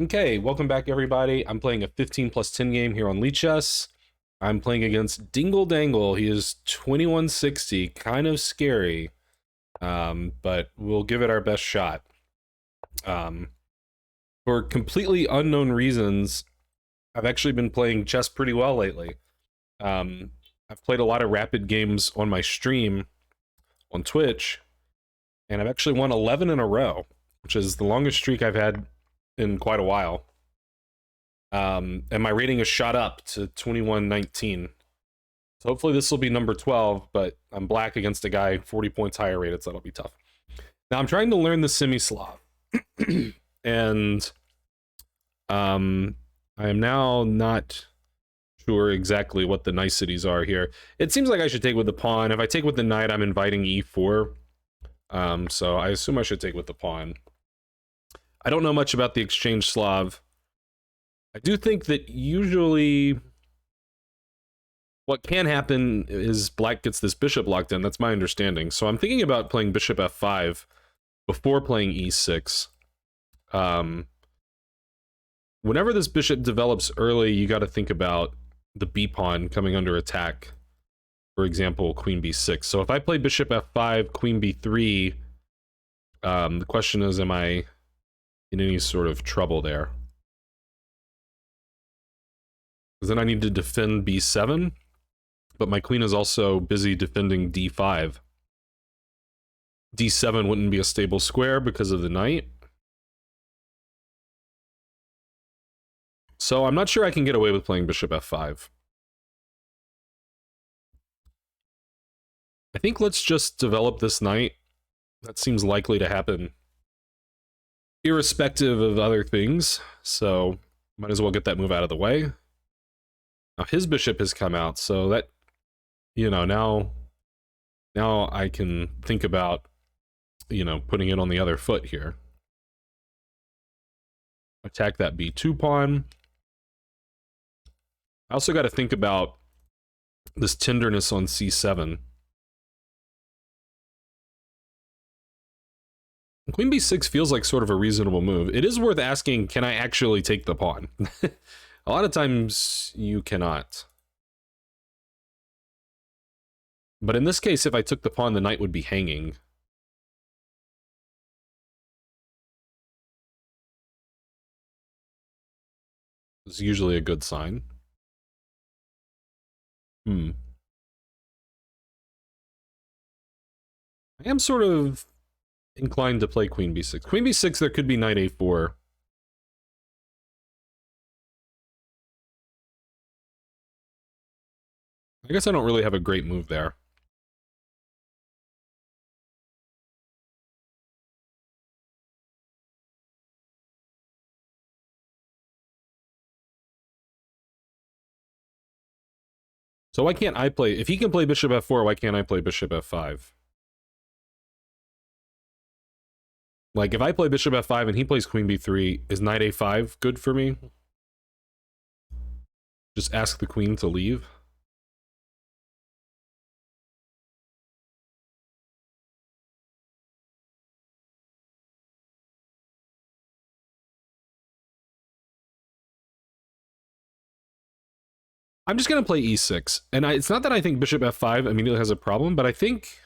Okay, welcome back everybody. I'm playing a 15+10 game here on Lee Chess. I'm playing against Dingle Dangle. He is 2160, kind of scary, but we'll give it our best shot. For completely unknown reasons, I've actually been playing chess pretty well lately. I've played a lot of rapid games on my stream on Twitch, and I've actually won 11 in a row, which is the longest streak I've had in quite a while. And my rating is shot up to 2119. So hopefully this will be number 12, but I'm black against a guy 40 points higher rated, so that'll be tough. Now I'm trying to learn the semi-Slav. And I am now not sure exactly what the niceties are here. It seems like I should take with the pawn. If I take with the knight, I'm inviting e4. So I assume I should take with the pawn. I don't know much about the exchange Slav. I do think that usually what can happen is black gets this bishop locked in. That's my understanding. So I'm thinking about playing bishop f5 before playing e6. Whenever this bishop develops early, you got to think about the b pawn coming under attack. For example, queen b6. So if I play bishop f5, queen b3, the question is, am I in any sort of trouble there? Because then I need to defend b7, but my queen is also busy defending d5. d7 wouldn't be a stable square because of the knight. So I'm not sure I can get away with playing bishop f5. I think let's just develop this knight. That seems likely to happen, irrespective of other things. So might as well get that move out of the way. Now his bishop has come out, so that, you know, now I can think about, you know, putting it on the other foot here. Attack that b2 pawn. I also got to think about this tenderness on c7. Queen b6 feels like sort of a reasonable move. It is worth asking, can I actually take the pawn? A lot of times you cannot. But in this case, if I took the pawn, the knight would be hanging. It's usually a good sign. I am sort of inclined to play queen b6. Queen b6, there could be knight a4. I guess I don't really have a great move there. So why can't I play... If he can play bishop f4, why can't I play bishop f5? Like, if I play bishop f5 and he plays queen b3, is knight a5 good for me? Just ask the queen to leave? I'm just going to play e6. And it's not that I think bishop f5 immediately has a problem, but I think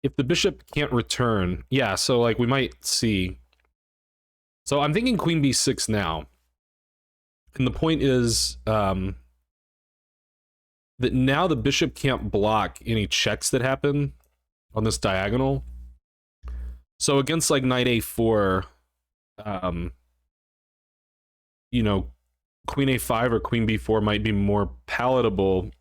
if the bishop can't return... Yeah, so, like, we might see... So I'm thinking queen b6 now. And the point is that now the bishop can't block any checks that happen on this diagonal. So against, like, knight a4, you know, queen a5 or queen b4 might be more palatable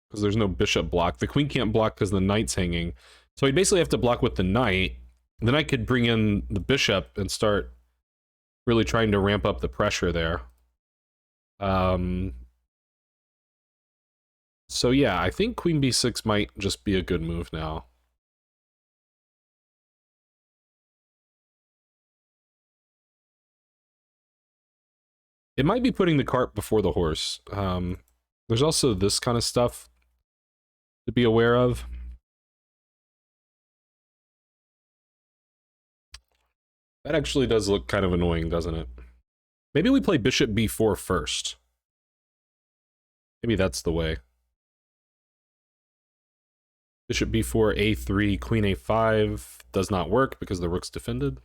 because there's no bishop block. The queen can't block because the knight's hanging. So we basically have to block with the knight. Then I could bring in the bishop and start really trying to ramp up the pressure there. So yeah, I think queen b6 might just be a good move now. It might be putting the cart before the horse. There's also this kind of stuff to be aware of. That actually does look kind of annoying, doesn't it? Maybe we play bishop b4 first. Maybe that's the way. Bishop b4, a3, queen a5 does not work because the rook's defended.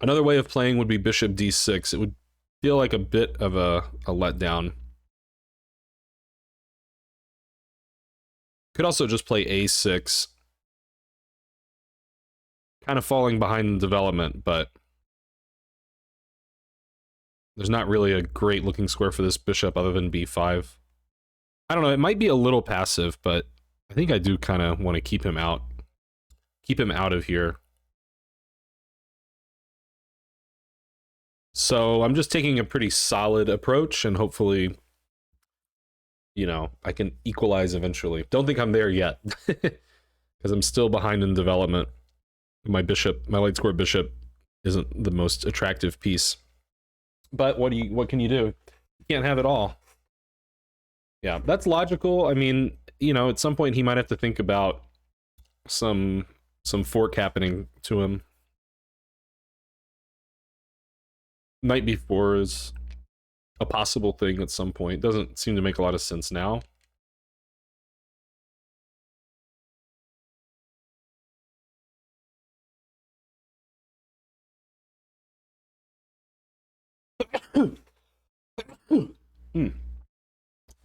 Another way of playing would be bishop d6. It would feel like a bit of a letdown. Could also just play a6. Kind of falling behind in development, but there's not really a great looking square for this bishop other than b5. I don't know, it might be a little passive, but I think I do kind of want to keep him out. Keep him out of here. So I'm just taking a pretty solid approach, and hopefully, you know, I can equalize eventually. Don't think I'm there yet, because I'm still behind in development. My bishop, my light square bishop, isn't the most attractive piece. But what can you do? You can't have it all. Yeah, that's logical. I mean, you know, at some point he might have to think about some fork happening to him. Knight b4 is a possible thing at some point. Doesn't seem to make a lot of sense now.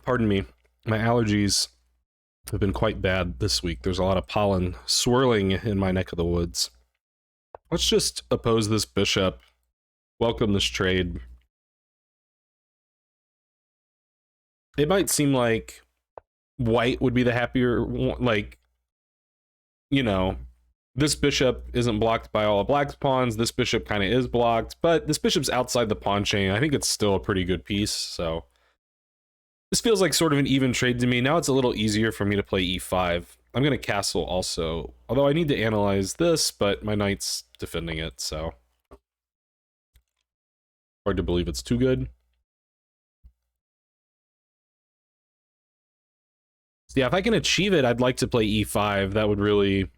Pardon me. My allergies have been quite bad this week. There's a lot of pollen swirling in my neck of the woods. Let's just oppose this bishop. Welcome this trade. It might seem like white would be the happier, like, you know, this bishop isn't blocked by all of black's pawns. This bishop kind of is blocked, but this bishop's outside the pawn chain. I think it's still a pretty good piece, so this feels like sort of an even trade to me. Now it's a little easier for me to play e5. I'm going to castle also, although I need to analyze this, but my knight's defending it, so hard to believe it's too good. So yeah, if I can achieve it, I'd like to play e5. That would really...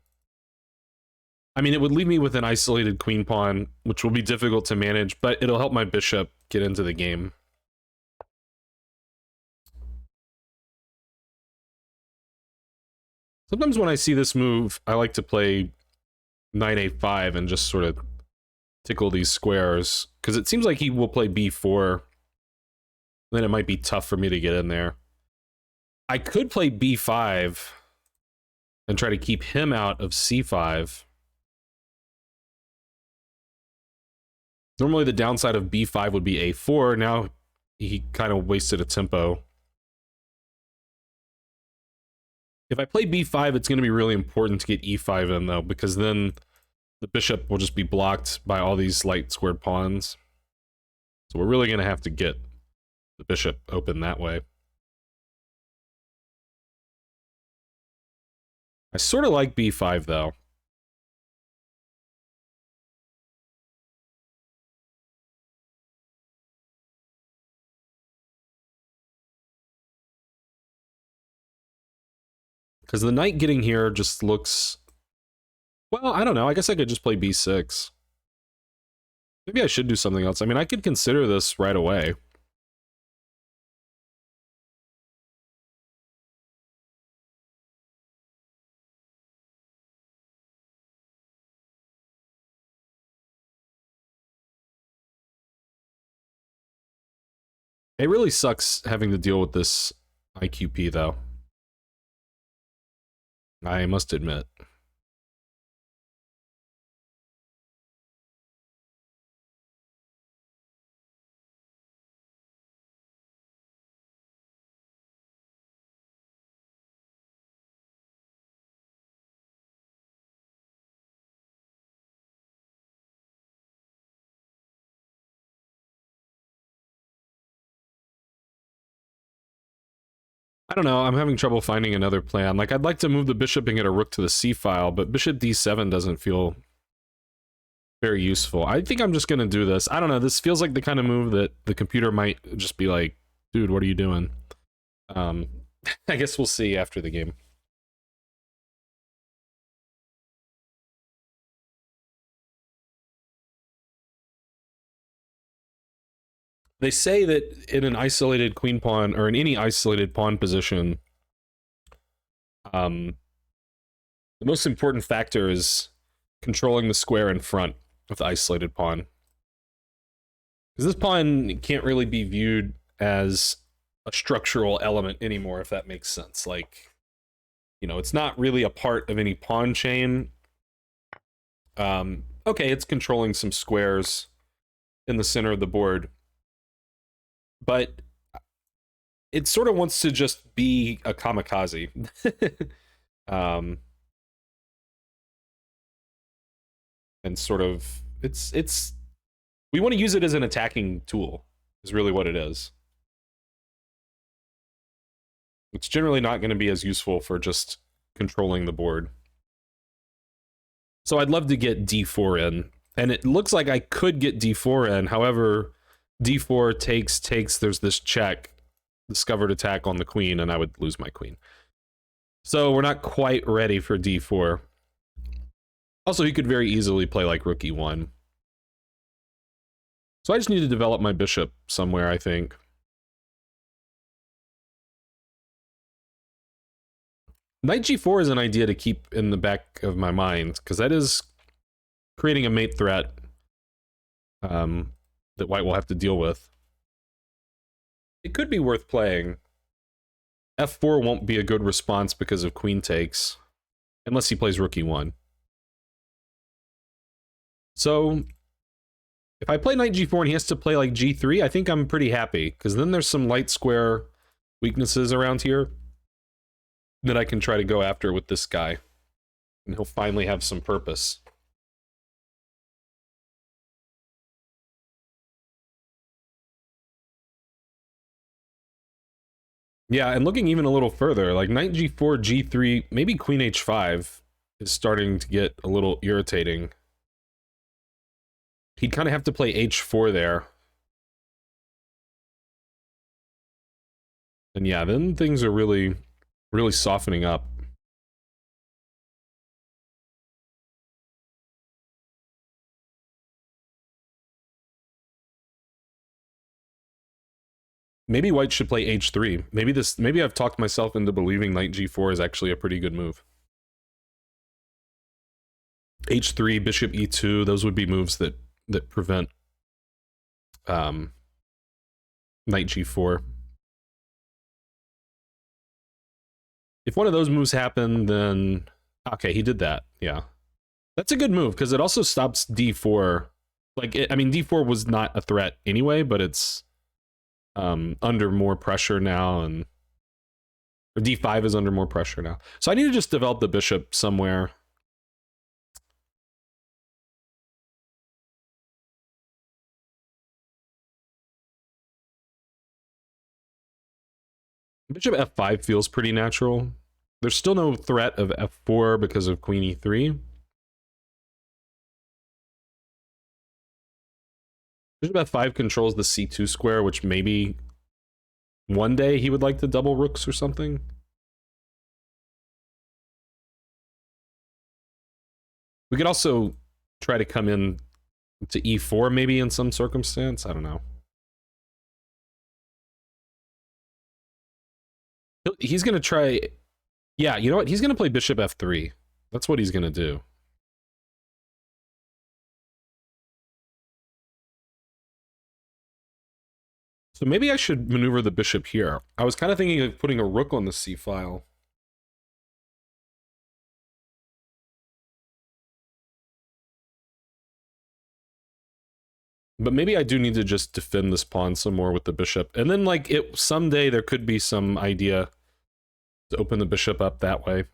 I mean, it would leave me with an isolated queen pawn, which will be difficult to manage, but it'll help my bishop get into the game. Sometimes when I see this move, I like to play knight a5 and just sort of tickle these squares, because it seems like he will play b4. Then it might be tough for me to get in there. I could play b5 and try to keep him out of c5. Normally the downside of b5 would be a4. Now he kind of wasted a tempo. If I play b5, it's going to be really important to get e5 in, though, because then the bishop will just be blocked by all these light squared pawns. So we're really going to have to get the bishop open that way. I sort of like b5, though. Because the knight getting here just looks... Well, I don't know. I guess I could just play b6. Maybe I should do something else. I mean, I could consider this right away. It really sucks having to deal with this IQP, though. I must admit. I don't know, I'm having trouble finding another plan. Like, I'd like to move the bishop and get a rook to the c file, but bishop d7 doesn't feel very useful. I think I'm just gonna do this. I don't know, this feels like the kind of move that the computer might just be like, dude, what are you doing? I guess we'll see after the game. They say that in an isolated queen pawn, or in any isolated pawn position, the most important factor is controlling the square in front of the isolated pawn. Because this pawn can't really be viewed as a structural element anymore, if that makes sense. Like, you know, it's not really a part of any pawn chain. Okay, it's controlling some squares in the center of the board, but it sort of wants to just be a kamikaze. And sort of, it's we want to use it as an attacking tool, is really what it is. It's generally not going to be as useful for just controlling the board. So I'd love to get d4 in, and it looks like I could get d4 in. However, d4 takes, there's this check, discovered attack on the queen, and I would lose my queen. So we're not quite ready for d4. Also, he could very easily play like rook e1. So I just need to develop my bishop somewhere, I think. Knight g4 is an idea to keep in the back of my mind, because that is creating a mate threat that white will have to deal with. It could be worth playing. f4 won't be a good response because of queen takes, unless he plays rook e1. So if I play knight g4 and he has to play like g3, I think I'm pretty happy, because then there's some light square weaknesses around here that I can try to go after with this guy, and he'll finally have some purpose. Yeah, and looking even a little further, like knight g4, g3, maybe queen h5 is starting to get a little irritating. He'd kind of have to play h4 there. And yeah, then things are really softening up. Maybe white should play h3. Maybe I've talked myself into believing knight g4 is actually a pretty good move. h3, bishop e2, those would be moves that prevent knight g4. If one of those moves happen, then okay, he did that. Yeah, that's a good move because it also stops d4. Like, I mean, d4 was not a threat anyway, but it's under more pressure now, and or d5 is under more pressure now. So I need to just develop the bishop somewhere. Bishop f5 feels pretty natural. There's still no threat of f4 because of queen e3. Bishop f5 controls the c2 square, which maybe one day he would like to double rooks or something. We could also try to come in to e4 maybe in some circumstance. I don't know. He's going to try... Yeah, you know what? He's going to play bishop f3. That's what he's going to do. So maybe I should maneuver the bishop here. I was kind of thinking of putting a rook on the c file. But maybe I do need to just defend this pawn some more with the bishop. And then, like, someday there could be some idea to open the bishop up that way.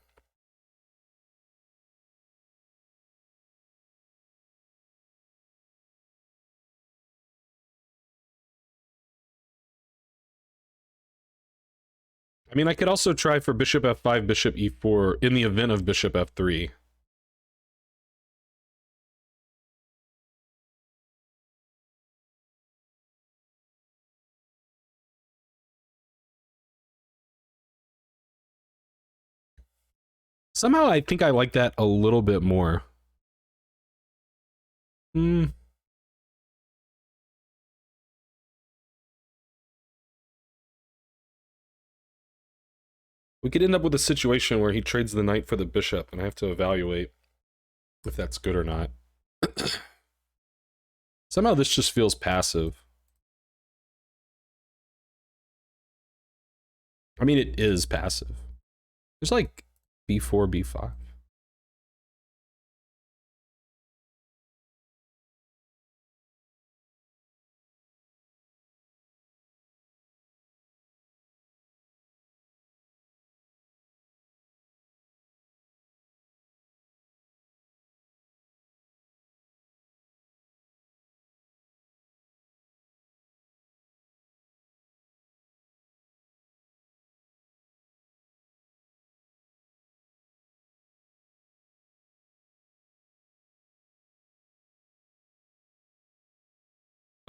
I mean, I could also try for bishop f5, bishop e4 in the event of bishop f3. Somehow I think I like that a little bit more. We could end up with a situation where he trades the knight for the bishop, and I have to evaluate if that's good or not. Somehow this just feels passive. I mean, it is passive. There's like b4, b5.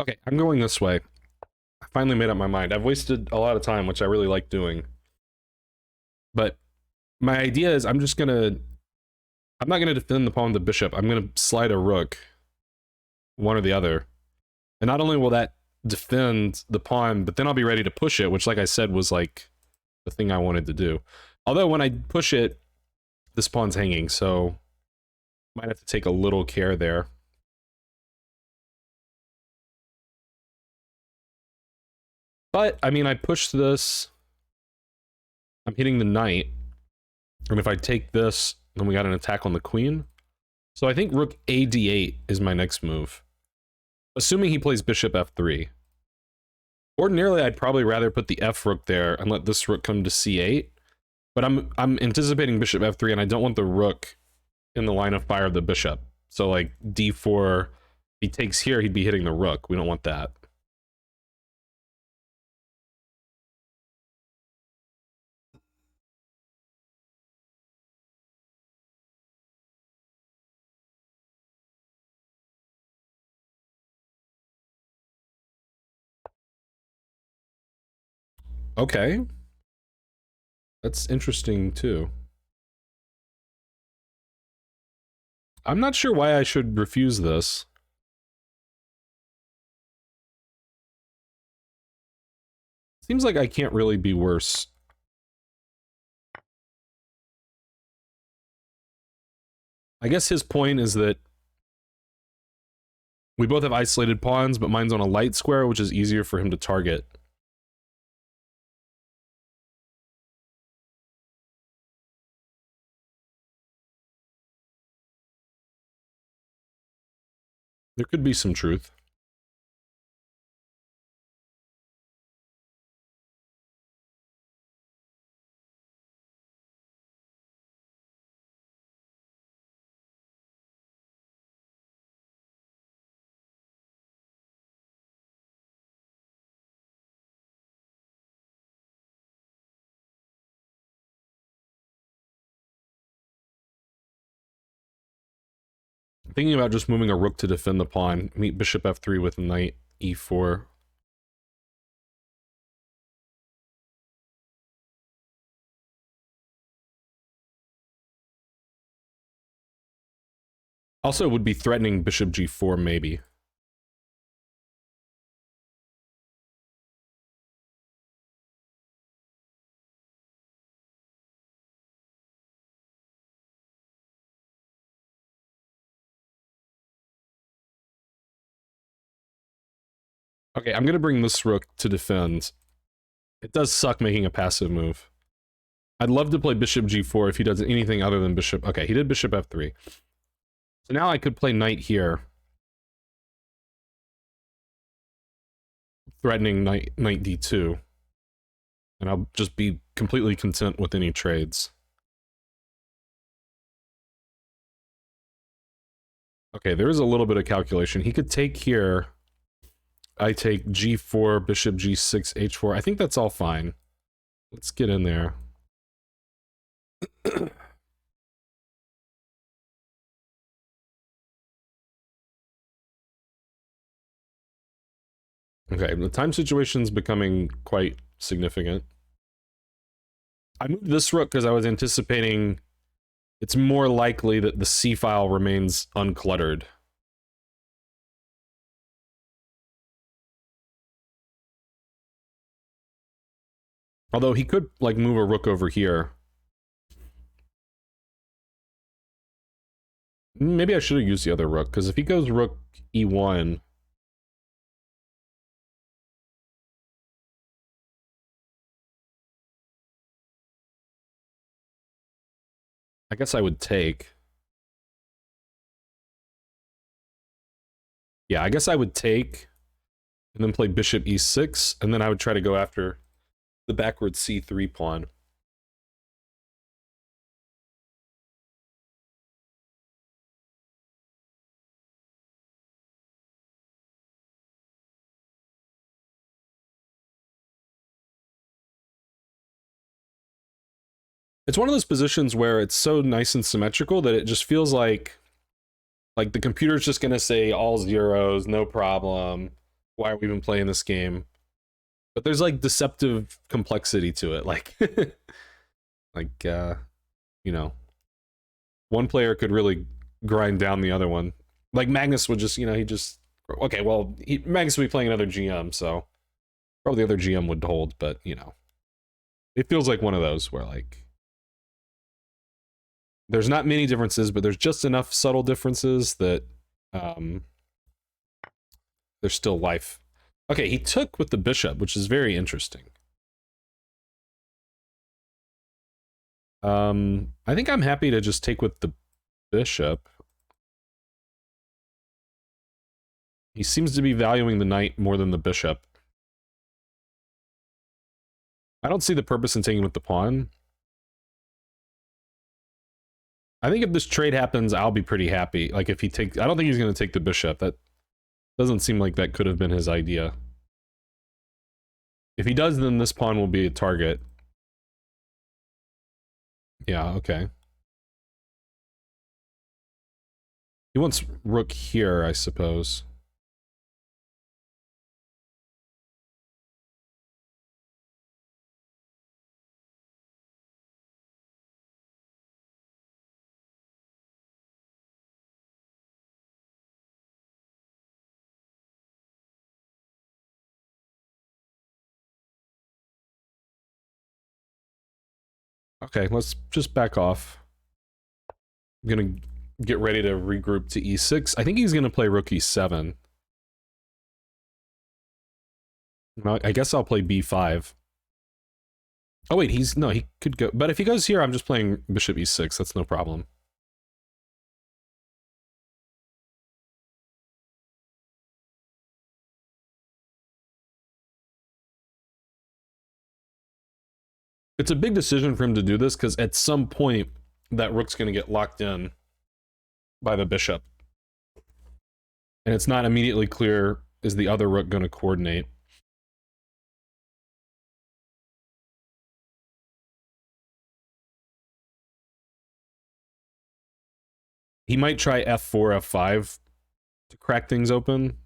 Okay, I'm going this way. I finally made up my mind. I've wasted a lot of time, which I really like doing. But my idea is I'm not gonna defend the pawn with the bishop. I'm gonna slide a rook, one or the other. And not only will that defend the pawn, but then I'll be ready to push it, which, like I said, was like the thing I wanted to do. Although when I push it, this pawn's hanging, so might have to take a little care there. But, I mean, I push this. I'm hitting the knight. And if I take this, then we got an attack on the queen. So I think rook a d8 is my next move. Assuming he plays bishop f3. Ordinarily, I'd probably rather put the f rook there and let this rook come to c8. But I'm anticipating bishop f3, and I don't want the rook in the line of fire of the bishop. So, like, d4, if he takes here, he'd be hitting the rook. We don't want that. Okay. That's interesting, too. I'm not sure why I should refuse this. Seems like I can't really be worse. I guess his point is that we both have isolated pawns, but mine's on a light square, which is easier for him to target. There could be some truth. Thinking about just moving a rook to defend the pawn. Meet bishop f3 with knight e4. Also, would be threatening bishop g4, maybe. Okay, I'm gonna bring this rook to defend. It does suck making a passive move. I'd love to play bishop g4 if he does anything other than bishop. Okay, he did bishop f3. So now I could play knight here. Threatening knight d2. And I'll just be completely content with any trades. Okay, there is a little bit of calculation. He could take here. I take g4, bishop g6, h4. I think that's all fine. Let's get in there. Okay, the time situation's becoming quite significant. I moved this rook because I was anticipating it's more likely that the c file remains uncluttered. Although he could like move a rook over here. Maybe I should have used the other rook, because if he goes rook e1, I guess I would take. Yeah, I guess I would take and then play bishop e6, and then I would try to go after the backward c3 pawn. It's one of those positions where it's so nice and symmetrical that it just feels like the computer's just gonna say all zeros, no problem. Why are we even playing this game? But there's like deceptive complexity to it, like like you know, one player could really grind down the other one. Like Magnus would just, he just okay, well, Magnus would be playing another GM, so probably the other GM would hold, but it feels like one of those where like there's not many differences, but there's just enough subtle differences that there's still life. Okay, he took with the bishop, which is very interesting. I think I'm happy to just take with the bishop. He seems to be valuing the knight more than the bishop. I don't see the purpose in taking with the pawn. I think if this trade happens, I'll be pretty happy. Like if he takes, I don't think he's going to take the bishop. That doesn't seem like that could have been his idea. If he does, then this pawn will be a target. Yeah, okay. He wants rook here, I suppose. Okay, let's just back off. I'm gonna get ready to regroup to e6. I think he's gonna play rook e7. I guess I'll play b5. Oh wait, no, he could go. But if he goes here, I'm just playing bishop e6. That's no problem. It's a big decision for him to do this because at some point that rook's going to get locked in by the bishop. And it's not immediately clear, is the other rook going to coordinate? He might try f4, f5 to crack things open.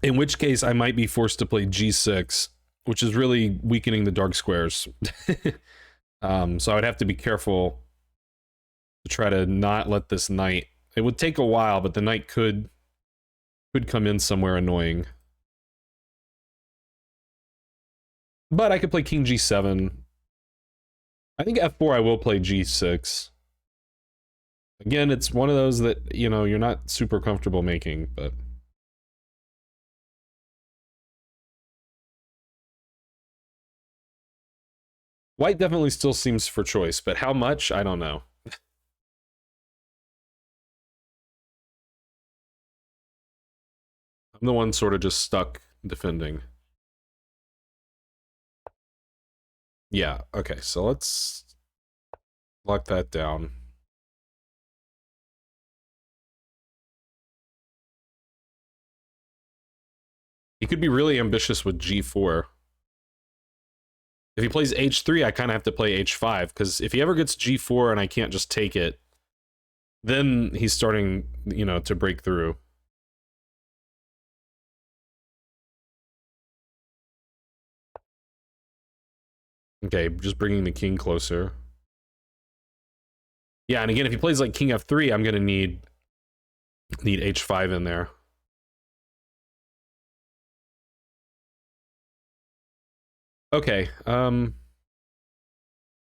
In which case, I might be forced to play g6, which is really weakening the dark squares. So I would have to be careful to try to not let this knight. It would take a while, but the knight could come in somewhere annoying. But I could play king g7. I think f4 I will play g6. Again, it's one of those that, you're not super comfortable making, but... White definitely still seems for choice, but how much? I don't know. I'm the one sort of just stuck defending. Yeah, okay, so let's lock that down. He could be really ambitious with g4. If he plays h3, I kind of have to play h5, because if he ever gets g4 and I can't just take it, then he's starting, to break through. Okay, just bringing the king closer. Yeah, and again, if he plays like king f3, I'm going to need h5 in there. Okay,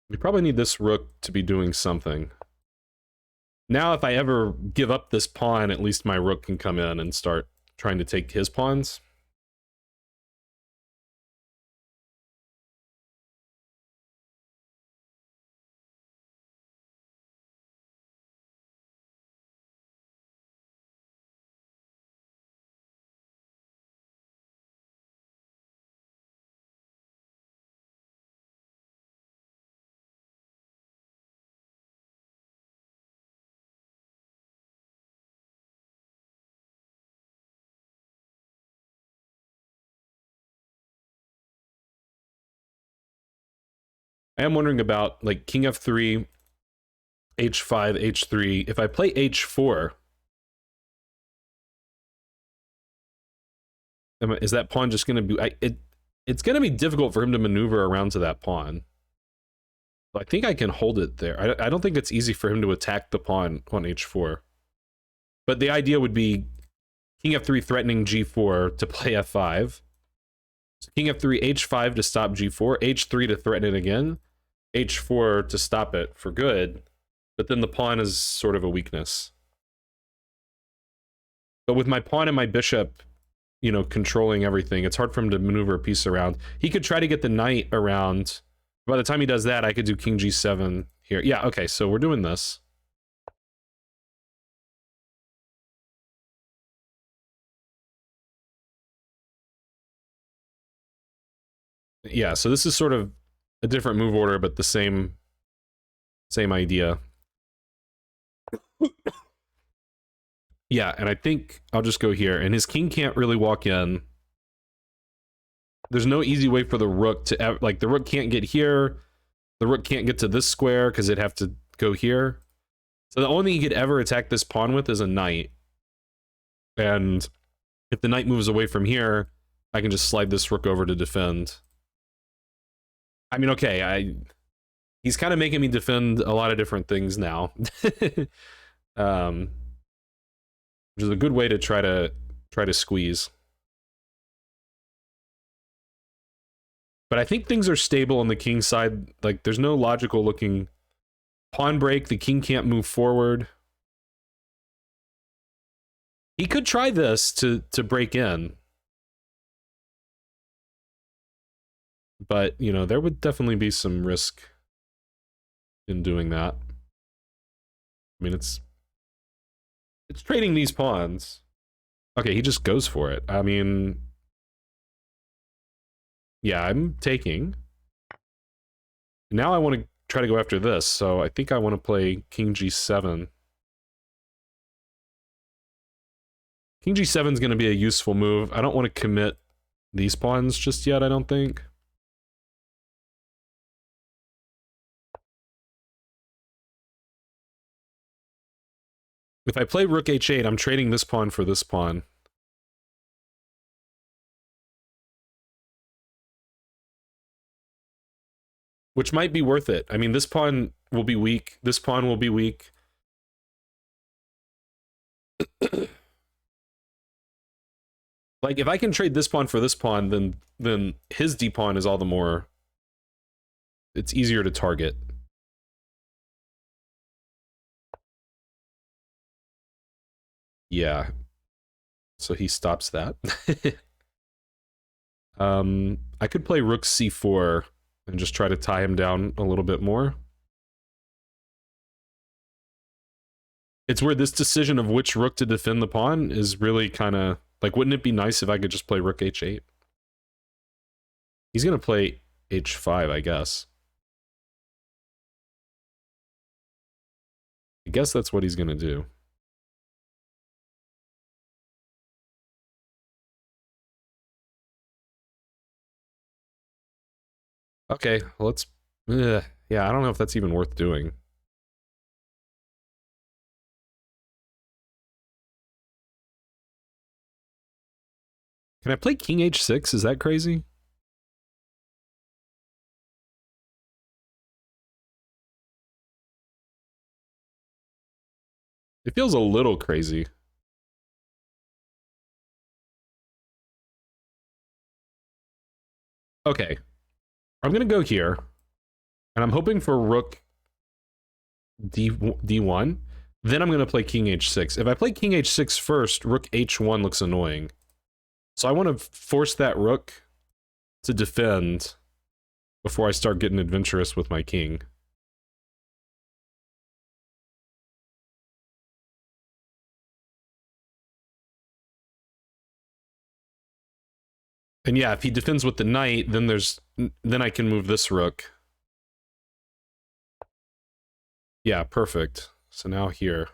we probably need this rook to be doing something. Now, if I ever give up this pawn, at least my rook can come in and start trying to take his pawns. I am wondering about, like, king f3, h5, h3. If I play h4, is that pawn just going to be... it's going to be difficult for him to maneuver around to that pawn. I think I can hold it there. I don't think it's easy for him to attack the pawn on h4. But the idea would be king f3 threatening g4 to play f5. So king f3, h5 to stop g4, h3 to threaten it again, h4 to stop it for good. But then the pawn is sort of a weakness. But with my pawn and my bishop, you know, controlling everything, it's hard for him to maneuver a piece around. He could try to get the knight around. By the time he does that, I could do king g7 here. Yeah, okay, so we're doing this. Yeah, so this is sort of a different move order, but the same idea. Yeah, and I think I'll just go here. And his king can't really walk in. There's no easy way for the rook to... Like, the rook can't get here. The rook can't get to this square because it'd have to go here. So the only thing he could ever attack this pawn with is a knight. And if the knight moves away from here, I can just slide this rook over to defend. I mean, okay, he's kind of making me defend a lot of different things now. Which is a good way to try to squeeze. But I think things are stable on the king side. Like, there's no logical looking pawn break. The king can't move forward. He could try this to break in. But, you know, there would definitely be some risk in doing that. I mean, it's trading these pawns. Okay, he just goes for it. I mean, yeah, I'm taking. Now I want to try to go after this, so I think I want to play king g7. King g7 is going to be a useful move. I don't want to commit these pawns just yet, I don't think. If I play rook h8, I'm trading this pawn for this pawn. Which might be worth it. I mean, this pawn will be weak. This pawn will be weak. Like, if I can trade this pawn for this pawn, then his d pawn is all the more... It's easier to target. Yeah. So he stops that. I could play rook c4 and just try to tie him down a little bit more. It's where this decision of which rook to defend the pawn is really kind of... Like, wouldn't it be nice if I could just play rook h8? He's going to play h5, I guess. I guess that's what he's going to do. Okay, let's... yeah, I don't know if that's even worth doing. Can I play king h6? Is that crazy? It feels a little crazy. Okay. I'm going to go here, and I'm hoping for rook d1. Then I'm going to play king h6. If I play king h6 first, rook h1 looks annoying. So I want to force that rook to defend before I start getting adventurous with my king. And yeah, if he defends with the knight, then I can move this rook. Yeah, perfect. So now here.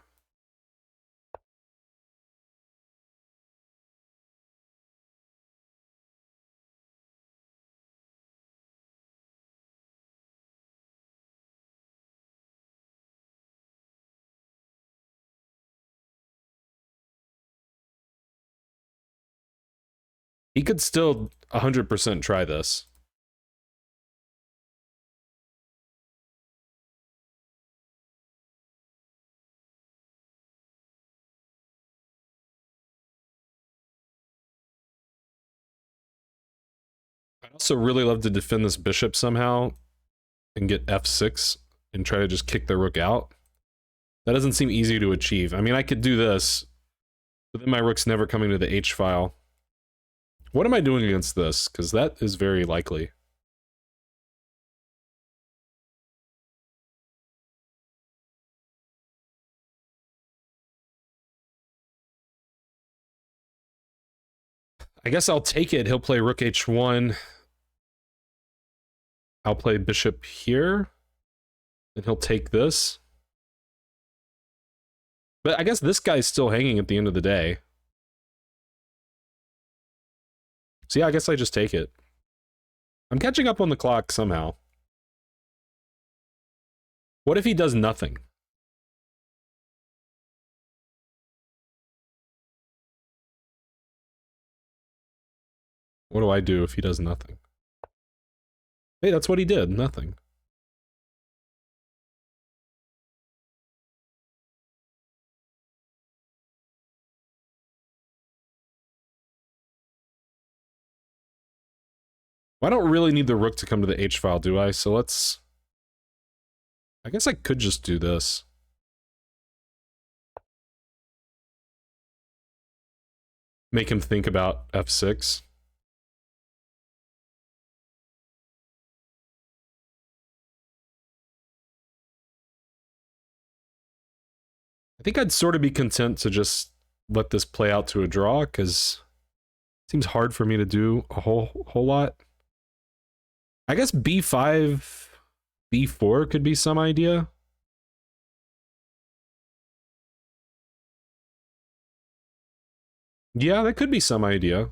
He could still 100% try this. I'd also really love to defend this bishop somehow and get f6 and try to just kick the rook out. That doesn't seem easy to achieve. I mean, I could do this, but then my rook's never coming to the h file. What am I doing against this? Because that is very likely. I guess I'll take it. He'll play rook h1. I'll play bishop here. And he'll take this. But I guess this guy's still hanging at the end of the day. So yeah, I guess I just take it. I'm catching up on the clock somehow. What if he does nothing? What do I do if he does nothing? Hey, that's what he did, nothing. Well, I don't really need the rook to come to the h file, do I? So let's... I guess I could just do this. Make him think about f6. I think I'd sort of be content to just let this play out to a draw, because it seems hard for me to do a whole lot. I guess b5, b4 could be some idea. Yeah, that could be some idea.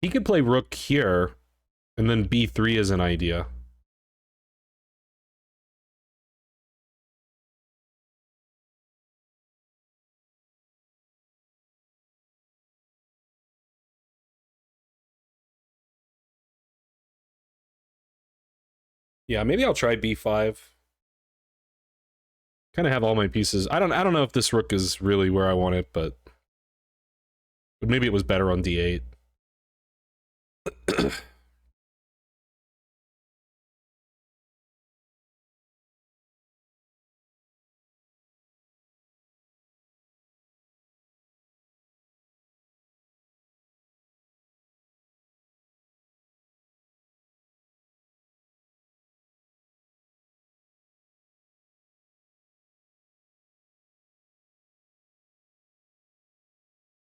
He could play rook here, and then b3 is an idea. Yeah, maybe I'll try b5. Kind of have all my pieces. I don't know if this rook is really where I want it, but maybe it was better on d8.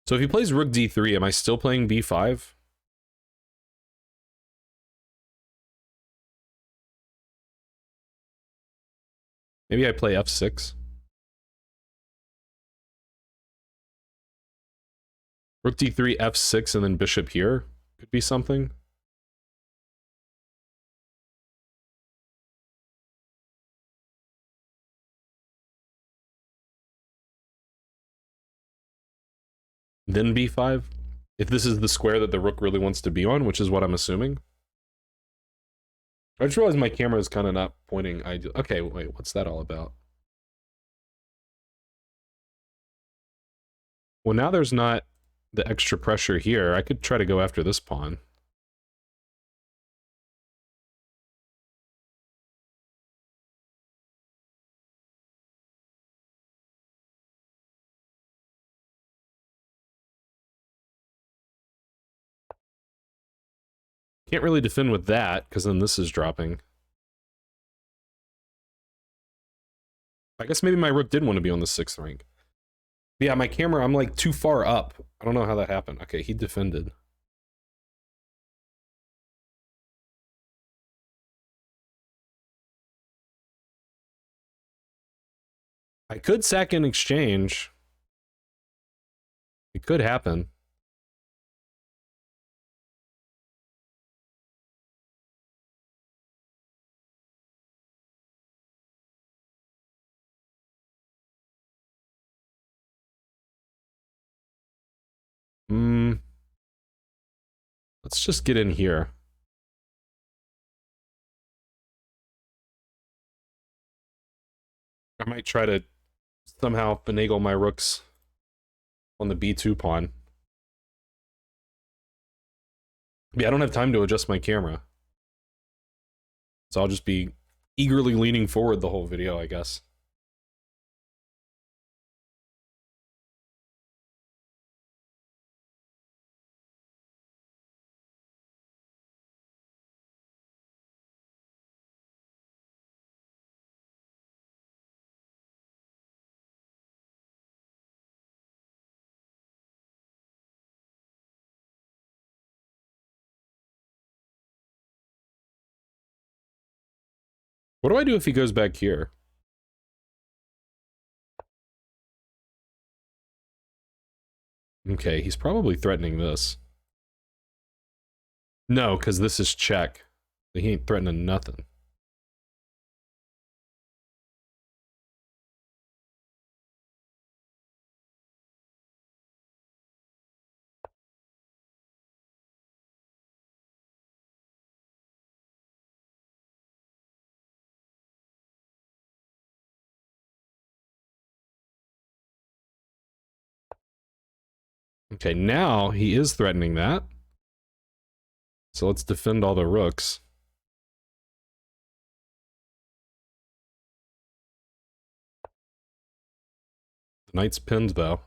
So if he plays rook d3, am I still playing b5? Maybe I play f6. Rook d3, f6, and then bishop here could be something. Then b5. If this is the square that the rook really wants to be on, which is what I'm assuming. I just realized my camera is kind of not pointing ideal. Okay, wait, what's that all about? Well, now there's not the extra pressure here. I could try to go after this pawn. Can't really defend with that, because then this is dropping. I guess maybe my rook did want to be on the 6th rank. Yeah, my camera, I'm like too far up. I don't know how that happened. Okay, he defended. I could sack in exchange. It could happen. Let's just get in here. I might try to somehow finagle my rooks on the b2 pawn. Yeah, I don't have time to adjust my camera. So I'll just be eagerly leaning forward the whole video, I guess. What do I do if he goes back here? Okay, he's probably threatening this. No, because this is check. He ain't threatening nothing. Okay, now he is threatening that. So let's defend all the rooks. The knight's pinned, though.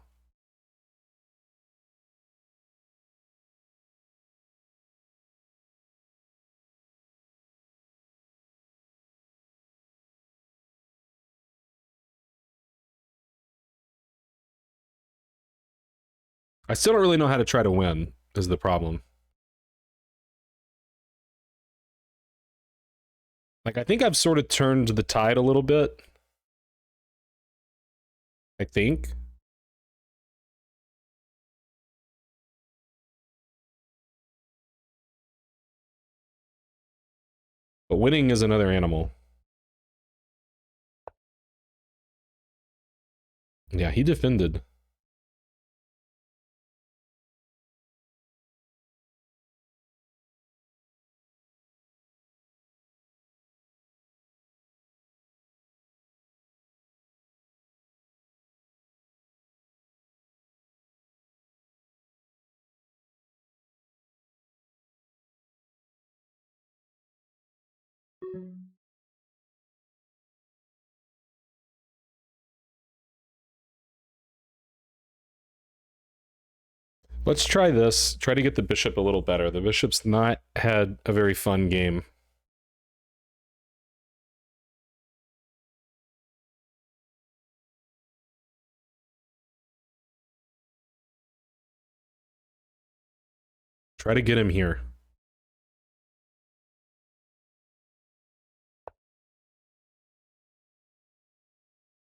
I still don't really know how to try to win, is the problem. Like, I think I've sort of turned the tide a little bit. I think. But winning is another animal. Yeah, he defended. Let's try this. Try to get the bishop a little better. The bishop's not had a very fun game. Try to get him here.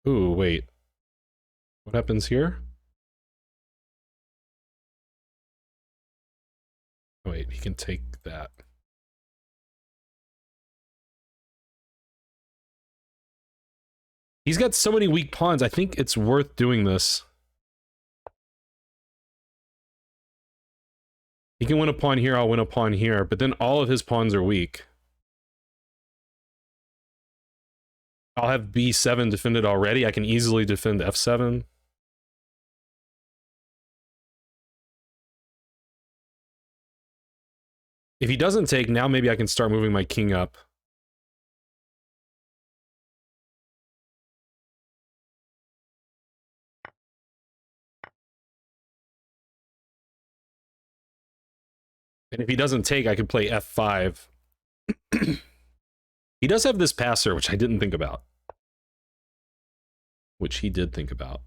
Ooh, wait. What happens here? Wait, he can take that. He's got so many weak pawns, I think it's worth doing this. He can win a pawn here, I'll win a pawn here, but then all of his pawns are weak. I'll have b7 defended already. I can easily defend f7. If he doesn't take, now maybe I can start moving my king up. And if he doesn't take, I could play f5. He does have this passer, which I didn't think about. Which he did think about.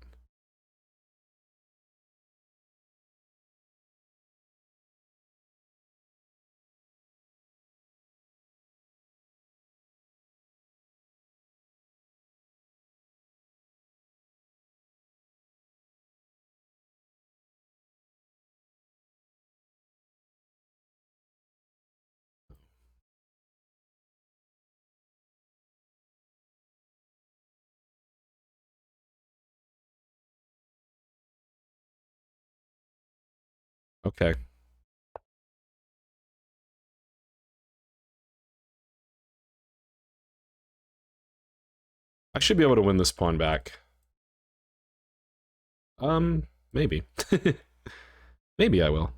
Okay. I should be able to win this pawn back. Maybe. Maybe I will.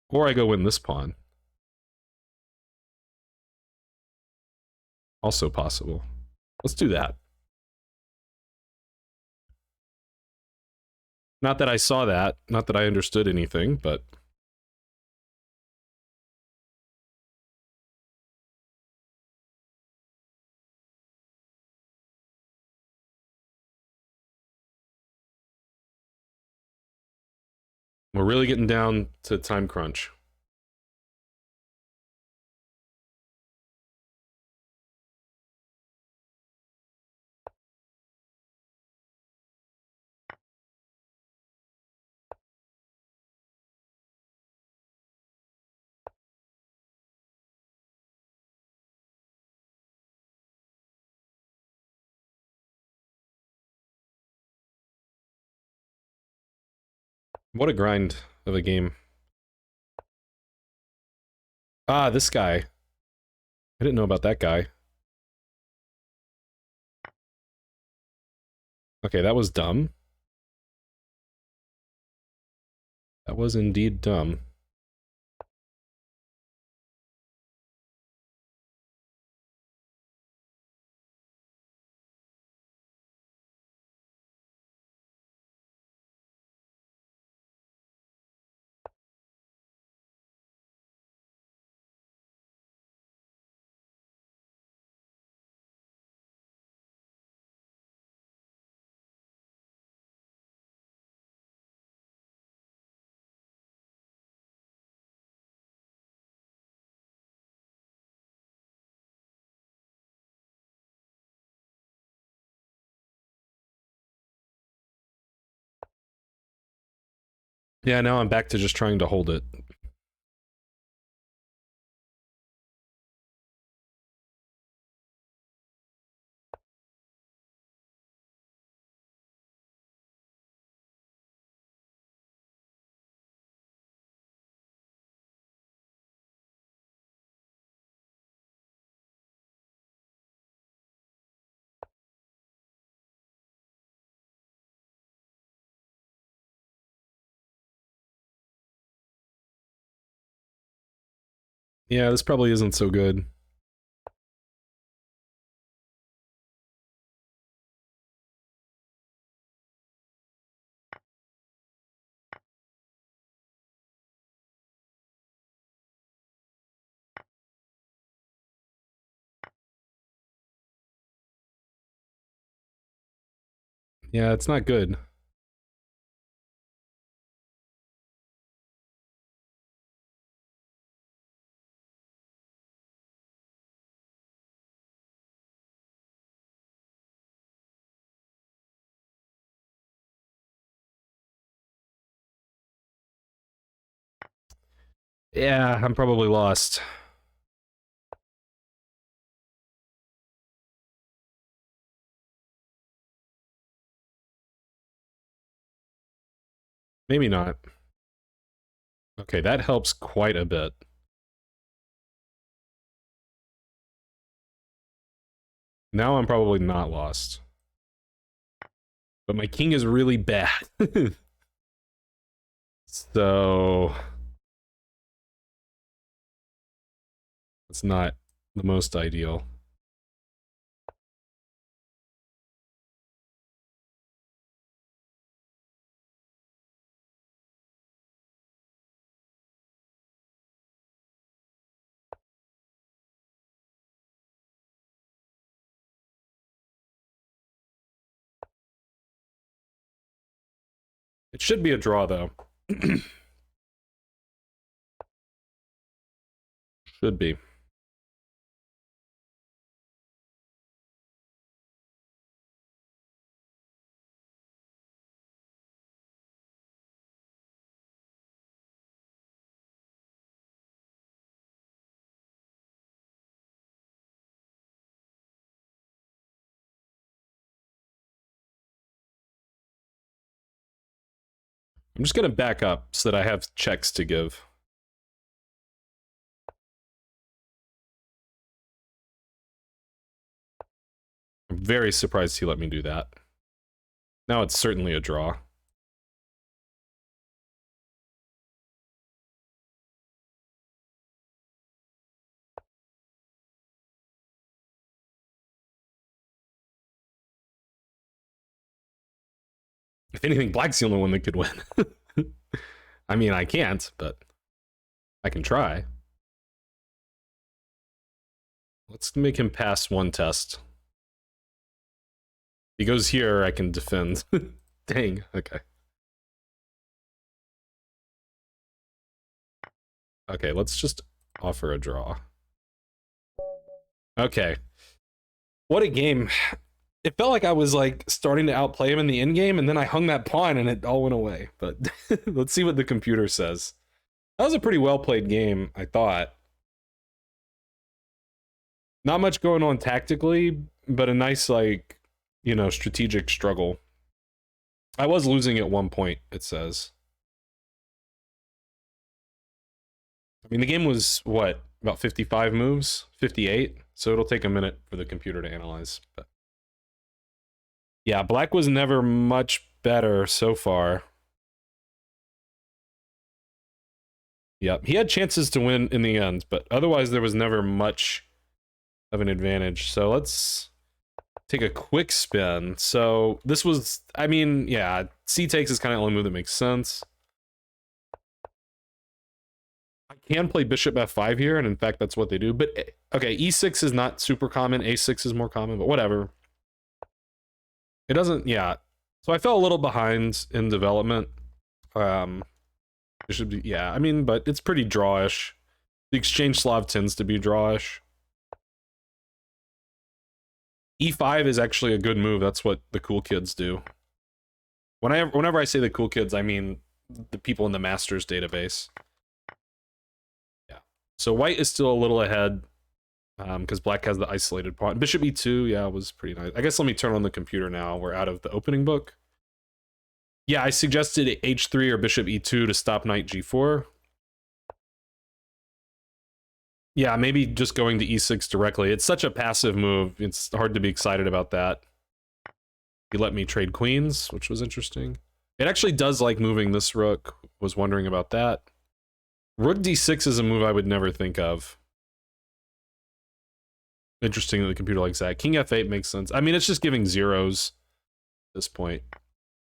Or I go win this pawn. Also possible. Let's do that. Not that I saw that, not that I understood anything, but... We're really getting down to time crunch. What a grind of a game. Ah, this guy. I didn't know about that guy. Okay, that was dumb. That was indeed dumb. Yeah, now I'm back to just trying to hold it. Yeah, this probably isn't so good. Yeah, it's not good. Yeah, I'm probably lost. Maybe not. Okay, that helps quite a bit. Now I'm probably not lost. But my king is really bad. So it's not the most ideal. It should be a draw, though. Should be. I'm just going to back up so that I have checks to give. I'm very surprised he let me do that. Now it's certainly a draw. If anything, black's the only one that could win. I mean, I can't, but I can try. Let's make him pass one test. If he goes here, I can defend. Dang, okay. Okay, let's just offer a draw. Okay. What a game. It felt like I was like starting to outplay him in the end game, and then I hung that pawn and it all went away. But let's see what the computer says. That was a pretty well played game, I thought. Not much going on tactically, but a nice, like, you know, strategic struggle. I was losing at one point, it says. I mean, the game was, what, about 55 moves? 58? So it'll take a minute for the computer to analyze. But yeah, black was never much better so far. Yep, he had chances to win in the end, but otherwise there was never much of an advantage. So let's take a quick spin. So this was, I mean, yeah, C takes is kind of the only move that makes sense. I can play bishop f5 here, and in fact, that's what they do. But, okay, e6 is not super common. a6 is more common, but whatever. It doesn't, yeah. So I fell a little behind in development. It should be, yeah, I mean, but it's pretty drawish. The exchange Slav tends to be drawish. E5 is actually a good move. That's what the cool kids do. Whenever I say the cool kids, I mean the people in the Masters database. Yeah. So white is still a little ahead because black has the isolated pawn. Bishop e2, yeah, was pretty nice. I guess let me turn on the computer now. We're out of the opening book. Yeah, I suggested h3 or bishop e2 to stop knight g4. Yeah, maybe just going to e6 directly. It's such a passive move. It's hard to be excited about that. He let me trade queens, which was interesting. It actually does like moving this rook. Was wondering about that. Rook d6 is a move I would never think of. Interesting that the computer likes that. King f8 makes sense. I mean, it's just giving zeros at this point.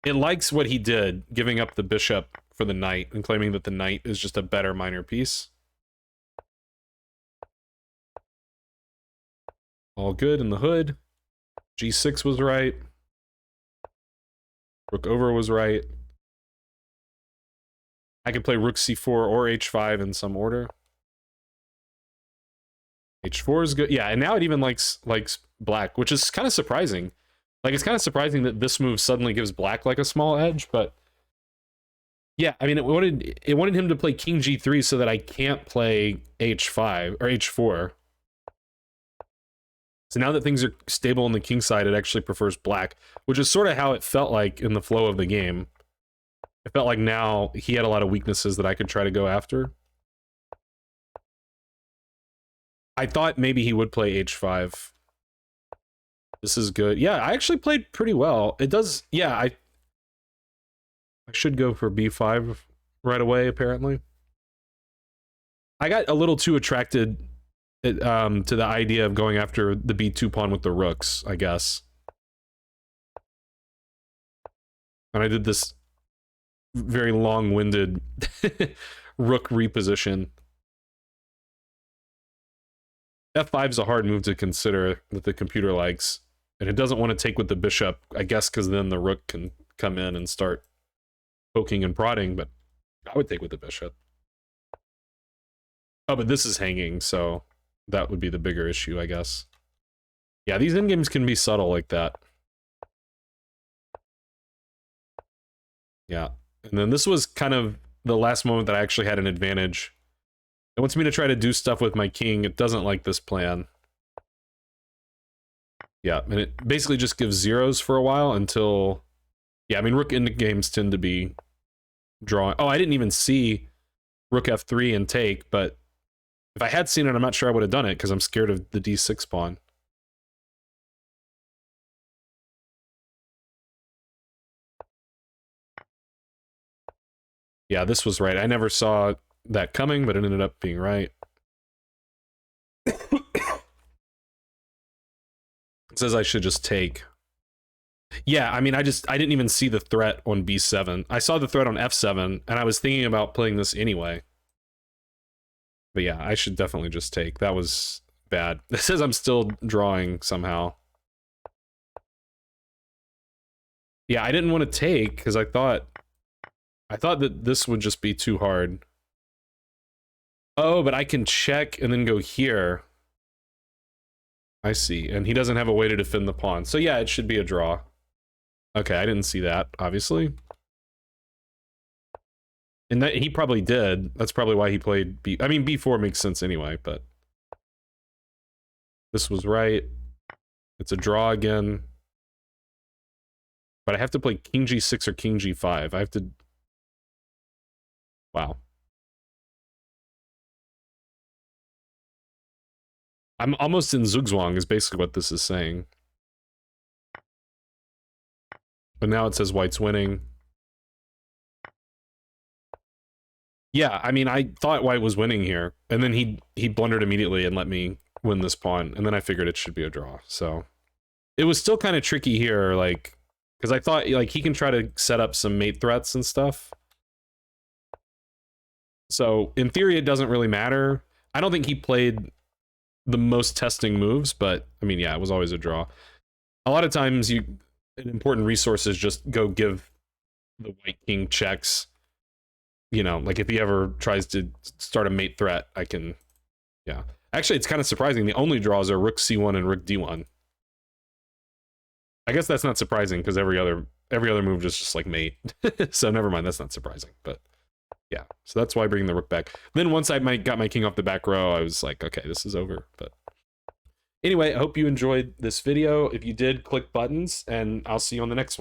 It likes what he did, giving up the bishop for the knight and claiming that the knight is just a better minor piece. All good in the hood. G6 was right. Rook over was right. I could play rook c4 or h5 in some order. h4 is good. Yeah, and now it even likes black, which is kind of surprising. Like, it's kind of surprising that this move suddenly gives black like a small edge, but yeah, I mean, it wanted him to play king g3 so that I can't play h5 or h4. So now that things are stable on the king side, it actually prefers black, which is sort of how it felt like in the flow of the game. It felt like now he had a lot of weaknesses that I could try to go after. I thought maybe he would play h5. This is good. Yeah, I actually played pretty well. It does, yeah, I should go for b5 right away, apparently. I got a little too attracted to the idea of going after the b2 pawn with the rooks, I guess. And I did this very long-winded rook reposition. F5 is a hard move to consider that the computer likes, and it doesn't want to take with the bishop, I guess, because then the rook can come in and start poking and prodding, but I would take with the bishop. Oh, but this is hanging, so that would be the bigger issue, I guess. Yeah, these endgames can be subtle like that. Yeah, and then this was kind of the last moment that I actually had an advantage. It wants me to try to do stuff with my king. It doesn't like this plan. Yeah, and it basically just gives zeros for a while until... Yeah, I mean, rook endgames tend to be drawing... Oh, I didn't even see rook f3 and take, but if I had seen it, I'm not sure I would have done it, because I'm scared of the d6 pawn. Yeah, this was right. I never saw that coming, but it ended up being right. It says I should just take. Yeah, I mean, I didn't even see the threat on b7. I saw the threat on f7, and I was thinking about playing this anyway. But yeah, I should definitely just take. That was bad. It says I'm still drawing somehow. Yeah, I didn't want to take, because I thought that this would just be too hard. Oh, but I can check and then go here. I see, and he doesn't have a way to defend the pawn. So yeah, it should be a draw. Okay, I didn't see that, obviously. And that he probably did. That's probably why he played B. I mean, b4 makes sense anyway, but this was right. It's a draw again. But I have to play king g6 or king g5. I have to... Wow. I'm almost in Zugzwang is basically what this is saying. But now it says white's winning. Yeah, I mean, I thought white was winning here, and then he blundered immediately and let me win this pawn, and then I figured it should be a draw. So it was still kind of tricky here, like, because I thought like he can try to set up some mate threats and stuff. So in theory, it doesn't really matter. I don't think he played the most testing moves, but I mean, yeah, it was always a draw. A lot of times, an important resource is just go give the white king checks. You know, like if he ever tries to start a mate threat, I can, yeah. Actually, it's kind of surprising. The only draws are rook c1 and rook d1. I guess that's not surprising because every other move is just like mate. So never mind, that's not surprising. But yeah, so that's why bringing the rook back. Then once I got my king off the back row, I was like, okay, this is over. But anyway, I hope you enjoyed this video. If you did, click buttons, and I'll see you on the next one.